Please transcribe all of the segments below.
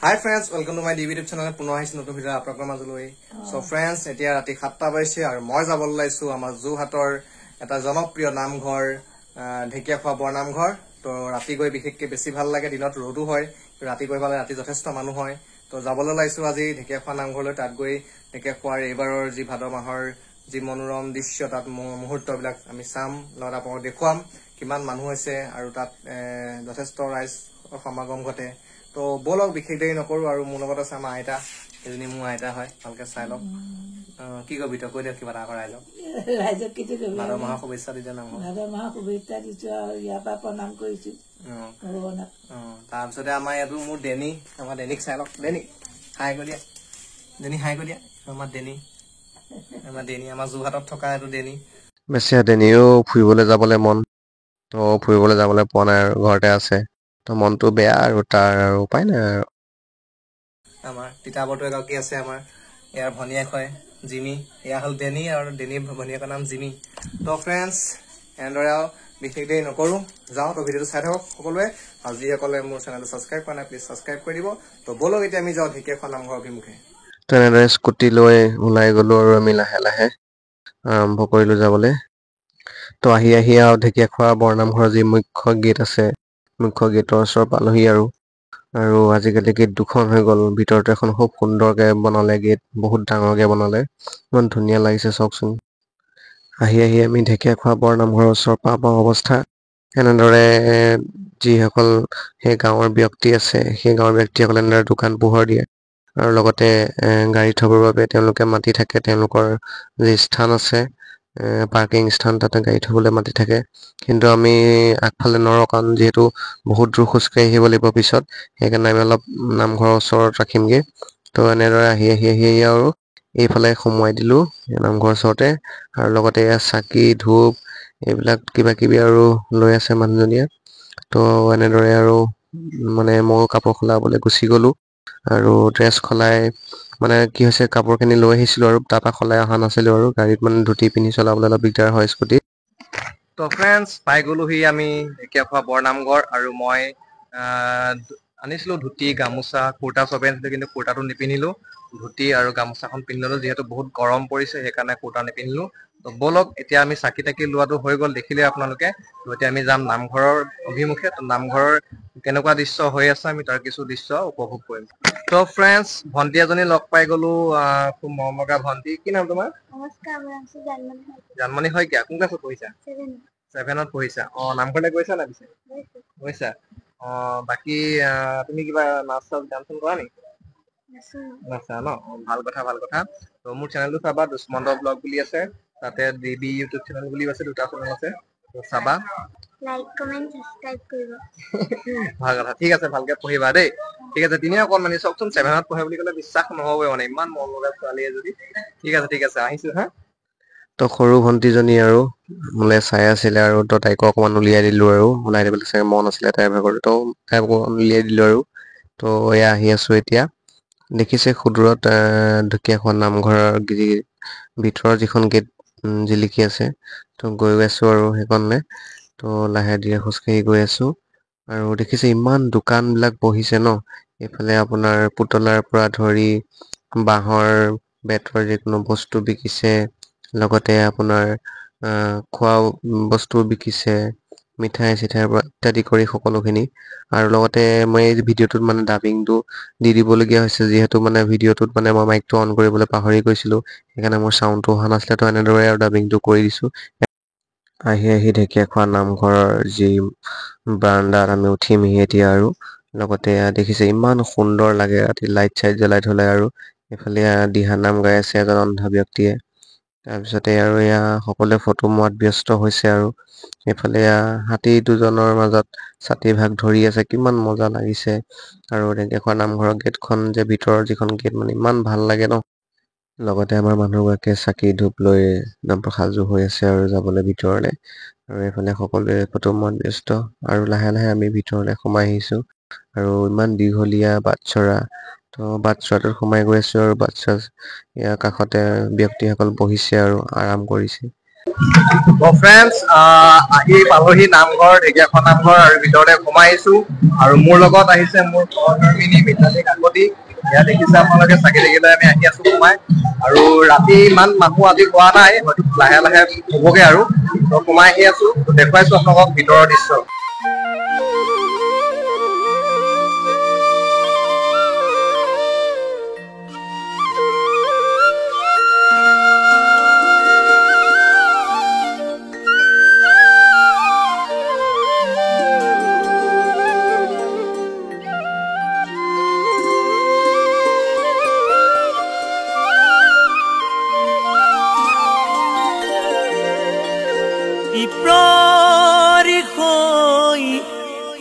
Hi friends, welcome to my YouTube channel. পুনৰ আহিছো নতুন ভিডিও আপোনালোকৰ মাজলৈ। So friends, এতিয়া ৰাতি 7টা বাজিছে আৰু মই যাব ওলাইছো আমাৰ যোৰহাটৰ এটা জনপ্ৰিয় নামঘৰ ঢেকিয়াখোৱা বৰনামঘৰ। তো ৰাতি গৈ বিশেষকৈ বেছি ভাল লাগে, দিনত ৰ'দো হয়, ৰাতি গৈ পালে ৰাতি যথেষ্ট মানুহ হয়। তো যাবলৈ ওলাইছো আজি ঢেকিয়াখোৱা নামঘৰলৈ। তাত গৈ ঢেকিয়াখোৱাৰ এইবাৰৰ যি ভাদ মাহৰ যি মনোৰম দৃশ্য, তাত মুহূৰ্তবিলাক আমি চাম, লগত আপোনালোকক দেখুৱাম কিমান মানুহ হৈছে আৰু তাত যথেষ্ট ৰাইজ সমাগম ঘটে। তো বলক বিশেষ দেৰি নকৰো আৰু মোৰ লগত আছে আমাৰ আইতা, এজনী মোৰ আইতা হয়, ভালকে চাই লওক। কি কবি তই, কৈ দিয়ক কিবা এটা ৰাইজক। ৰাইজক কিছু কবি, ভাদ মাহৰ শুভেচ্ছা দিছে নাম, ভাদ মাহৰ শুভেচ্ছা দিছো আৰু ইয়াৰ পৰা প্ৰণাম কৰিছো ভগৱানক। তাৰপিছতে আমাৰ ইয়াতো মোৰ ডেনি, আমাৰ ডেনিক চাই লওক। ডেনি হাই কৰি দিয়া, ডেনি হাই কৰি দিয়া। আমাৰ ডেনি, আমাৰ যোৰহাটত থকা এইটো ডেনি। বেছি ডেনিও ফুৰিবলৈ যাবলৈ মন, তো ফুৰিবলৈ যাবলৈ পোৱা নাই আৰু ঘৰতে আছে, তো মনটো বেয়া আৰু তাৰ আৰু উপায় নাই আৰু। আমাৰ তিতাবৰটো এগৰাকী আছে, আমাৰ ইয়াৰ ভনীয়েক হয় জিমি। এয়া হ'ল ডেনি আৰু ডেনিৰ ভনীয়েকৰ নাম জিমি। তো ফ্ৰেণ্ডছ, এনেদৰে আৰু বিশেষ দেৰি নকৰোঁ, যাওঁ। তো ভিডিঅ'টো চাই থাকক সকলোৱে, আৰু যিসকলে মোৰ চেনেলটো ছাবস্ক্ৰাইব কৰা নাই প্লিজ ছাবস্ক্ৰাইব কৰি দিব। তো বলক এতিয়া আমি যাওঁ ঢেকিয়াখোৱা নামঘৰ অভিমুখে। তেনেদৰে স্কুটি লৈ ওলাই গলো আৰু আমি লাহে লাহে আৰম্ভ কৰিলো যাবলৈ। তো আহি আৰু ঢেকিয়াখোৱা বৰনামঘৰৰ যি মুখ্য গেট আছে, মুখ্য গেটৰ ওচৰ পালোহি আৰু আজিকালি গেট দুখন হৈ গ'ল। ভিতৰতে এখন খুব সুন্দৰকে বনালে, গেট বহুত ডাঙৰকে বনালে, ইমান ধুনীয়া লাগিছে চাওকচোন। আহি আমি ঢেকিয়াখোৱা বৰনামঘৰৰ ওচৰ পাওঁ অৱস্থা এনেদৰে। যিসকল সেই গাঁৱৰ ব্যক্তি আছে, সেই গাঁৱৰ ব্যক্তিসকলে এনেদৰে দোকান পোহৰ দিয়ে আৰু লগতে গাড়ী থবৰ বাবে তেওঁলোকে মাতি থাকে, তেওঁলোকৰ যি স্থান আছে পাৰ্কিং স্থান, তাতে গাড়ী থবলৈ মাতি থাকে। কিন্তু আমি আগফালে নৰওঁ, কাৰণ যিহেতু বহুত দূৰ খোজকাঢ়ি আহিব লাগিব পিছত, সেইকাৰণে আমি অলপ নামঘৰৰ ওচৰত ৰাখিমগে। তো এনেদৰে আহি আৰু এইফালে সোমোৱাই দিলো নামঘৰৰ ওচৰতে, আৰু লগতে চাকি ধূপ এইবিলাক কিবা কিবি আৰু লৈ আছে মানুহজনীয়ে। তো এনেদৰে আৰু মানে ময়ো কাপোৰ সলাবলৈ গুচি গলো, আৰু ড্ৰেছ সলাই মানে কি হৈছে, কাপোৰখিনি লৈ আহিছিলো আৰু তাৰপৰা সলাই অহা নাছিলো, আৰু গাড়ীত মানে ধুতি পিন্ধি চলাবলৈ অলপ দিগদাৰ হয় স্কুটিত। তো ফ্ৰেণ্ডছ, পাই গলোহি আমি ঢেকিয়াখোৱা বৰনামঘৰ, আৰু মই আনিছিলো ধুতি গামোচা কুৰ্তা চবেই আনিছিলো, কিন্তু কুৰ্তাটো নিপিন্ধিলো, ধুতি আৰু গামোচাখন পিন্ধি ললো। যিহেতু বহুত গৰম পৰিছে সেইকাৰণে কুৰ্তা নিপিন্ধিলো। তো বলক এতিয়া আমি চাকি তাকি লোৱাটো হৈ গ'ল, দেখিলে আপোনালোকে। তো এতিয়া আমি যাম নামঘৰৰ অভিমুখে। তো নামঘৰৰ কেনেকুৱা দৃশ্য হৈ আছে আমি তাৰ কিছু দৃশ্য উপভোগ কৰিম। তো ফ্ৰেণ্ডছ, ভন্টি এজনী লগ পাই গলো, খুব মৰমলগা ভন্টি। কি নাম তোমাৰ? নমস্কাৰ, মই আছো জানমণি শইকীয়া। কোন ক্লাছত পঢ়িছা? 7ত পঢ়িছা। নামঘৰলৈ গৈছা না পিছে? গৈছা। বাকী তুমি কিবা নাচ চাচ গান চান কৰা নেকি? নাচা ন? ভাল কথা, ভাল কথা। তো মোৰ চেনেলটো চাবা, দুষ্মন্ত ব্লগ বুলি আছে, তাতে ডিবি ইউটিউব চেনেল বুলি আছে, দুটা চেনেল আছে, তো চাবা, লাইক কমেন্ট সাবস্ক্ৰাইব কৰিব। ভাল কথা, ঠিক আছে, ভালকে পঢ়িবা দেই। ঠিক আছে, তিনি অকণমানি চাওকচোন 7ত পঢ়ে বুলি ক'লে বিশ্বাস নহবই, মানে ইমান মৰম লগা ছোৱালী এজনী। ঠিক আছে, আহিছো হা। তো সৰু ভণ্টিজনী আৰু মোলৈ চাই আছিলে, আৰু তো তাইকো অকণমান উলিয়াই দিলো, আৰু ওলাই দিবলৈ চাগে মন আছিলে তাইৰ ভাগৰ, তো তাইক অকণমান উলিয়াই দিলো আৰু। তো এয়া আহি আছো এতিয়া, দেখিছে সুদূৰত ঢেকিয়াখোৱা নামঘৰৰ ভিতৰৰ যিখন গেট জিলিকি আছে, তো গৈ আছো আৰু সেইখনলে। তো লাহে ধীৰে খোজকাঢ়ি গৈ আছো, আৰু দেখিছে ইমান দোকানবিলাক বহিছে ন। এইফালে আপোনাৰ পুতলাৰ পৰা ধৰি বাঁহৰ বেতৰ যিকোনো বস্তু বিকিছে, লগতে আপোনাৰ খোৱা বস্তু বিকিছে, মিঠাই চিঠাইৰ পৰা ইত্যাদি কৰি সকলোখিনি। আৰু লগতে মই এই ভিডিঅ'টোত মানে ডাবিংটো দি দিবলগীয়া হৈছে, যিহেতু মানে ভিডিঅ'টোত মানে মই মাইকটো অন কৰিবলৈ পাহৰি গৈছিলো, সেইকাৰণে মোৰ চাউণ্ডটো অহা নাছিলে। তো এনেদৰে আৰু ডাবিংটো কৰি দিছো। আহি ঢেকিয়াখোৱা নামঘৰৰ যি বাৰাণ্ডাত আমি উঠিমহি এতিয়া, আৰু লগতে দেখিছে ইমান সুন্দৰ লাগে ৰাতি লাইট চাইট জ্বলাই থলে। আৰু এইফালে দিহানাম গাই আছে এজন অন্ধ ব্যক্তিয়ে। তাৰপিছতে আৰু এয়া সকলোৱে ফটো মৰাত ব্যস্ত হৈছে, আৰু এইফালে হাতী দুজনৰ মাজত ছাতি ভাগ ধৰি আছে, কিমান মজা লাগিছে। আৰু ঢেকিয়াখোৱা নামঘৰৰ গেটখন যে ভিতৰৰ যিখন গেট, মানে ইমান ভাল লাগে ন। লগতে আমাৰ মানুহগৰাকীয়ে চাকি ধূপ লৈ একদম সাজু হৈ আছে আৰু যাবলৈ ভিতৰলে, আৰু এইফালে সকলোৱে ফটো মৰাত ব্যস্ত। আৰু লাহে লাহে আমি ভিতৰলে সোমাই আহিছো, আৰু ইমান দীঘলীয়া বাটচৰা, তো বাটচৰাটোত সোমাই গৈ আছো, আৰু বাটচৰা ইয়াৰ কাষতে ব্যক্তিসকল বহিছে আৰু আৰাম কৰিছে। ফ্ৰেণ্ডছ আহি পালোহি নামঘৰ ঢেকীয়াখোৱা নামঘৰ আৰু ভিতৰতে সোমাই আহিছো আৰু মোৰ লগত আহিছে মোৰ সহধৰ্মিনী মিতালী কাকতি এয়া দেখিছে আপোনালোকে চাকি দেখিলে আমি আহি আছো সোমাই আৰু ৰাতি ইমান মানুহ আজি হোৱা নাই হয়তো লাহে লাহে হ'বগে আৰু সোমাই আহি আছো দেখুৱাইছো আপোনালোকক ভিতৰৰ দৃশ্য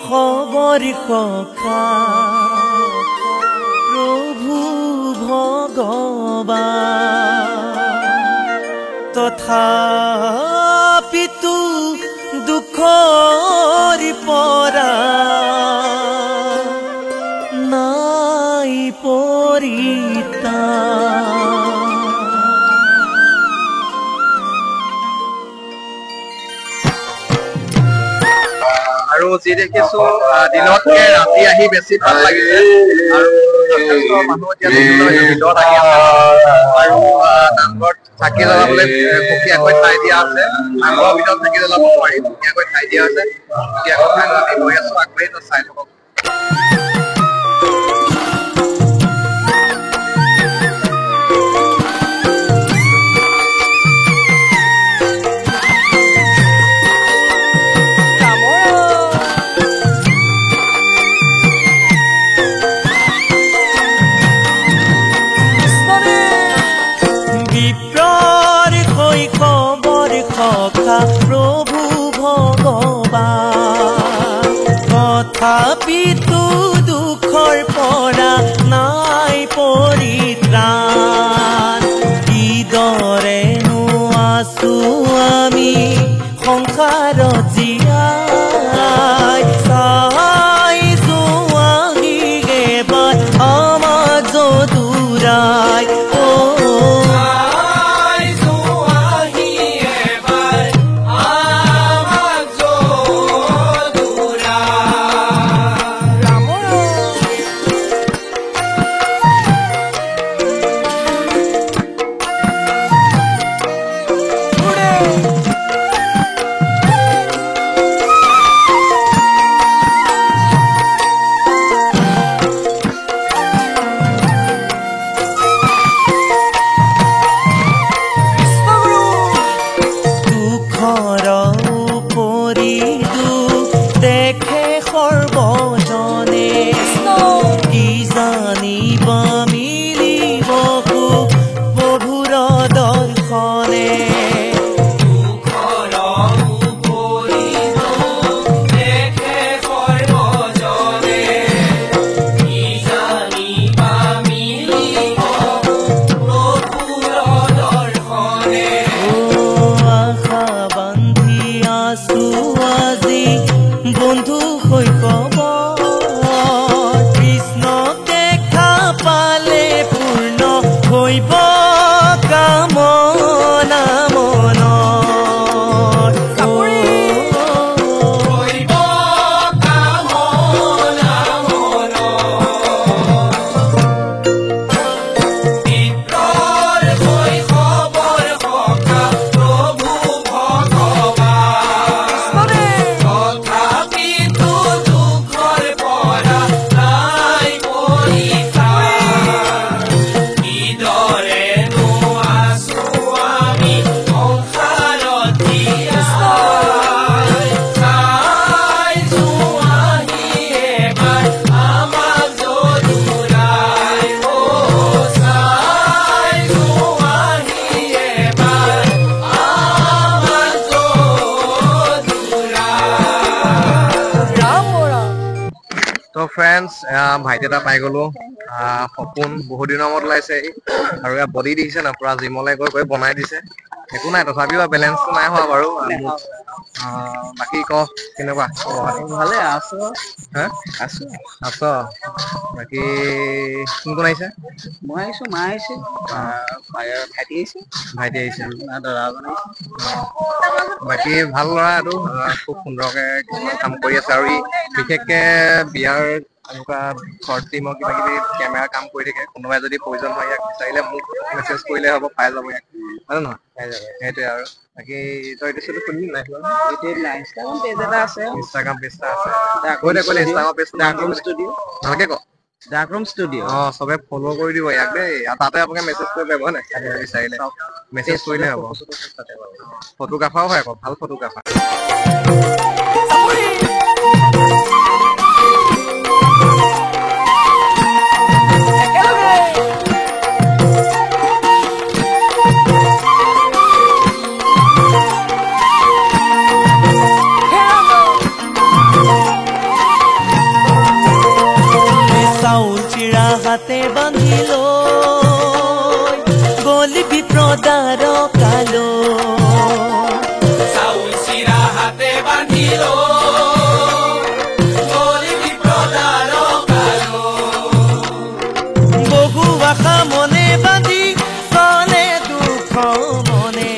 খবৰ সখা প্ৰভু ভগবান তথাপিতো দুখৰ পৰা নাই পৰিত্ৰাণ আৰু যি দেখিছো দিনতকে ৰাতি আহি বেছি ভাল লাগিছে আৰু যথেষ্ট মানুহ এতিয়া ভিতৰত আহি আছে আৰু নামঘৰত চাকি জ্বলাবলৈ সুকীয়াকৈ ঠাই দিয়া আছে নামঘৰৰ ভিতৰত চাকি জ্বলাব পাৰি সুকীয়াকৈ ঠাই দিয়া আছে সুকীয়াকৈ ঠাই আমি গৈ আছো আগবাঢ়ি চাই থাকক প্রভু ভগবান তথাপিতো দুখৰ পৰা নাই পৰিত্ৰাণ কিদৰেনো আছো আমি সংসাৰত জীয়াই চাইছো আহি এবাৰ আমাক যদুৰাই ফ্ৰেণ্ডছ ভাইটি এটা পাই গলো সপোন বহুত দিনৰ মূৰত ওলাইছে আৰু ইয়াৰ বডি দেখিছে না পুৰা জিমলৈ গৈ বনাই দিছে একো নাই তথাপিও বেলেঞ্চটো নাই হোৱা বাৰু বাকী ক কেনেকুৱা ভালে আছো হা আছো আছ বাকী কোন কোন আহিছে মই আহিছো মা আহিছে ভাইটি আহিছে ভাইটি আহিছে দৰাজন বাকী ভাল ল'ৰা এইটো খুব সুন্দৰকে কিছুমান কাম কৰি আছে আৰু ই বিশেষকে বিয়াৰ এনেকুৱা শ্বৰ্ট ফিল্মৰ কিবা কিবি কেমেৰা কাম কৰি থাকে কোনোবাই যদি প্ৰয়োজন হয় ইয়াক বিচাৰিলে মোক মেছেজ কৰিলে হ'ব পাই যাব ইয়াক হয় নহয় সেইটোৱে আৰু বাকী তই এইটো চটো শুনিলি নাই ইনষ্টাগ্ৰাম পেজ এটা আছে ইনষ্টাগ্ৰাম পেজ এটা আছে কৈলে ইনষ্টাগ্ৰাম পেজ ডাৰ্কৰুম ষ্টুডিঅ' ভালকে ক ডাৰ্কৰুম ষ্টুডিঅ' চবে ফ'ল' কৰি দিব ইয়াক দেই আৰু তাতে আপোনাক মেছেজ কৰিব পাৰিব হয় নাই বিচাৰিলে মেছেজ কৰিলে হ'ব ফটোগ্ৰাফাৰো হয় আকৌ ভাল ফটোগ্ৰাফাৰ চাউল চিৰা হাতে বান্ধিল গলি বিপ্ৰদাৰ কালো চাউল চিৰা হাতে বান্ধিল গলি বিপ্ৰদাৰ কালো বহু আশা মনে বান্ধি চলে দুখ মনে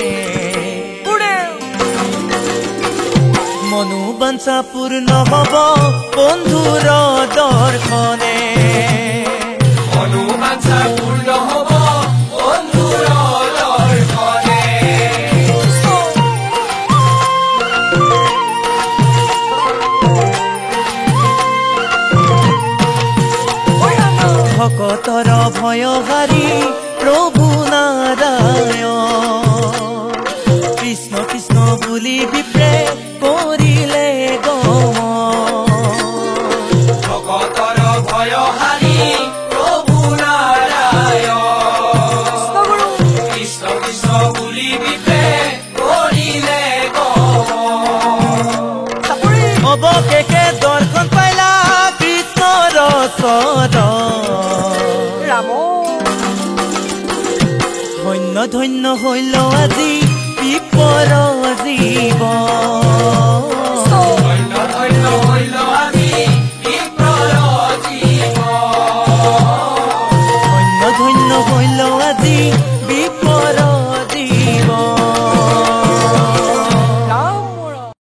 মনোবাঞ্ছা পূৰ্ণ হব বন্ধুৰ দৰ্শনে মনোবাঞ্ছা পূৰ্ণ হব বন্ধুৰ দৰ্শনে ভকতৰ ভয়হাৰী প্ৰভু নাৰায়ণ কৃষ্ণ কৃষ্ণ বুলি বিপ্ৰে কৰিলে ভকতৰ ভয়হাৰী প্ৰভু নাৰায়ণ কৃষ্ণ কৃষ্ণ বুলি বিপ্ৰে কৰিলে অৱশেষে দৰ্শন পাইলা কৃষ্ণৰ চৰণ ৰাম ধন্য ধন্য হইল আজি বিপৰ জীৱন